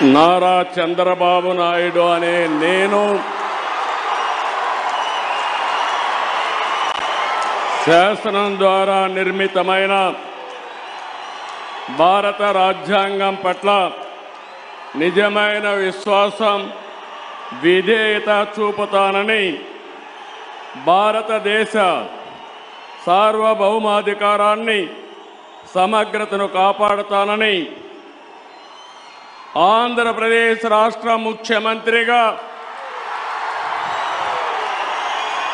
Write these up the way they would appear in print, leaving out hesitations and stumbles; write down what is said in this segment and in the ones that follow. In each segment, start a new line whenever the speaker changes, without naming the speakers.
నారా చంద్రబాబు నాయుడు అనే నేను శాసనం ద్వారా నిర్మితమైన భారత రాజ్యాంగం పట్ల నిజమైన విశ్వాసం విధేయత చూపుతానని భారతదేశ సార్వభౌమాధికారాన్ని సమగ్రతను కాపాడుతానని ఆంధ్రప్రదేశ్ రాష్ట్ర ముఖ్యమంత్రిగా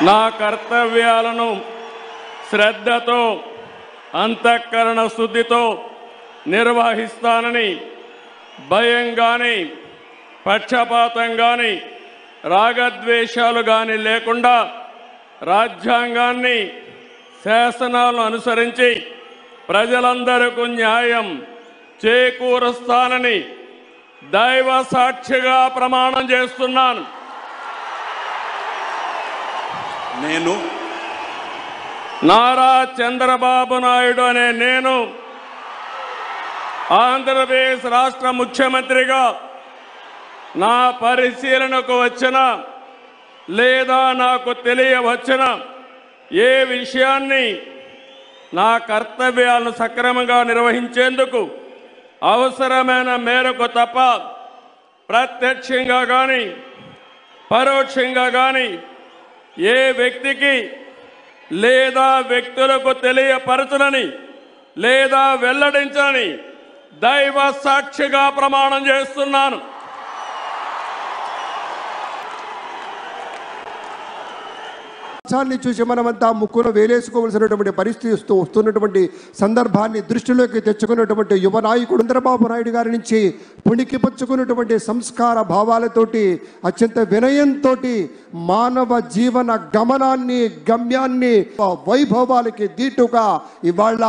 నా కర్తవ్యాలను శ్రద్ధతో అంతఃకరణ శుద్ధితో నిర్వహిస్తానని భయం గాని పక్షపాతం గాని రాగద్వేషాలు గాని లేకుండా రాజ్యాంగాన్ని శాసనాలను అనుసరించి ప్రజలందరికీ న్యాయం చేకూరుస్తానని దైవ సాక్షిగా ప్రమాణం చేస్తున్నాను.
నేను
నారా చంద్రబాబు నాయుడు అనే నేను ఆంధ్రప్రదేశ్ రాష్ట్ర ముఖ్యమంత్రిగా నా పరిశీలనకు వచ్చిన లేదా నాకు తెలియవచ్చిన ఏ విషయాన్ని నా కర్తవ్యాలను సక్రమంగా నిర్వహించేందుకు అవసరమైన మేరకు తప్ప ప్రత్యక్షంగా కానీ పరోక్షంగా కానీ ఏ వ్యక్తికి లేదా వ్యక్తులకు తెలియపరచనని లేదా వెల్లడించని దైవ సాక్షిగా ప్రమాణం చేస్తున్నాను.
చూసి మనమంతా ముక్కును వేలేసుకోవాల్సినటువంటి పరిస్థితి వస్తున్నటువంటి సందర్భాన్ని దృష్టిలోకి తెచ్చుకున్నటువంటి యువ నాయకుడు చంద్రబాబు నాయుడు గారి నుంచి పుణికిపుచ్చుకున్నటువంటి సంస్కార భావాలతోటి అత్యంత వినయంతో మానవ జీవన గమ్యాన్ని వైభవాలకి దీటుగా ఇవాళ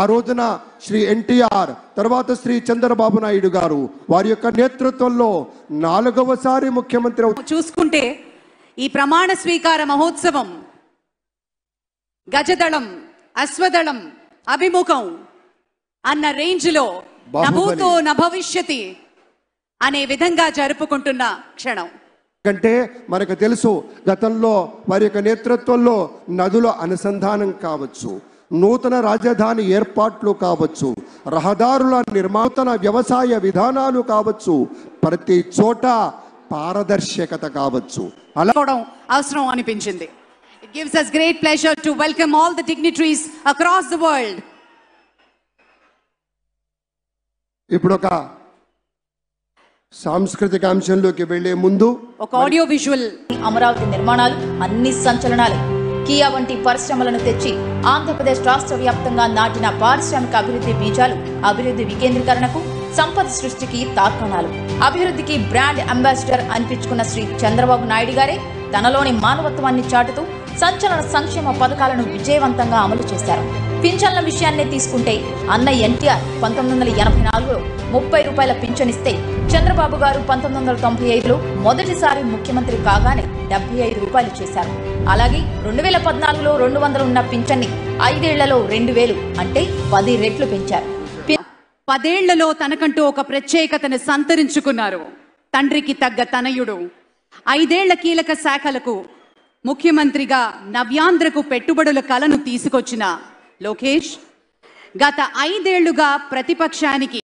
ఆ రోజున శ్రీ ఎన్టీఆర్ తర్వాత శ్రీ చంద్రబాబు నాయుడు గారు వారి యొక్క నేతృత్వంలో 4వసారి ముఖ్యమంత్రి
చూసుకుంటే ఈ ప్రమాణ స్వీకార మహోత్సవం గజదళం అశ్వదళం అభిముఖం అన్న రేంజ్లో నభూతో నభవిష్యతి అనే విధంగా జరుపుకుంటున్న క్షణం.
అంటే మనకు తెలుసు గతంలో వారి యొక్క నేతృత్వంలో నదుల అనుసంధానం కావచ్చు, నూతన రాజధాని ఏర్పాట్లు కావచ్చు, రహదారుల నిర్మాణ వ్యవసాయ విధానాలు కావచ్చు, ప్రతి చోట పారదర్శకత కావచ్చు
అలా అవసరం అనిపించింది. It gives us great pleasure to welcome all the dignitaries across the world.
ఇప్పుడు ఒక సాంస్కృతిక అంశంలోకి వెళ్లే ముందు
ఒక ఆడియో విజువల్.
అమరావతి నిర్మాణాలు అన్ని సంచలనాలే. కియా వంటి పరిశ్రమలను తెచ్చి ఆంధ్రప్రదేశ్ రాష్ట్ర వ్యాప్తంగా నాటిన పారిశ్రామిక అభివృద్ధి బీజాలు అభివృద్ధి వికేంద్రీకరణకు, సంపద సృష్టికి తార్కాణాలు. అభివృద్ధికి బ్రాండ్ అంబాసిడర్ అనిపించుకున్న శ్రీ చంద్రబాబు నాయుడు గారే తనలోని మానవత్వాన్ని చాటుతూ సంచలన సంక్షేమ పథకాలను విజయవంతంగా అమలు చేశారు. పింఛన్ల విషయాన్నే తీసుకుంటే అన్న ఎన్టీఆర్ 1984లో 30 రూపాయల పింఛనిస్తే చంద్రబాబు గారు 1995లో మొదటిసారి ముఖ్యమంత్రి కాగానే 75 రూపాయలు చేశారు. అలాగే 2014లో 200 ఉన్న పింఛన్ని 5 ఏళ్లలో 2000 అంటే 10 రెట్లు పెంచారు.
10 ఏళ్లలో తనకంటూ ఒక ప్రత్యేకతను సంతరించుకున్నారు. తండ్రికి తగ్గ తనయుడు. 5 ఏళ్ల కీలక శాఖలకు ముఖ్యమంత్రిగా నవ్యాంధ్రకు పెట్టుబడుల కలను తీసుకొచ్చిన లోకేష్ గత 5 ఏళ్లుగా ప్రతిపక్షానికి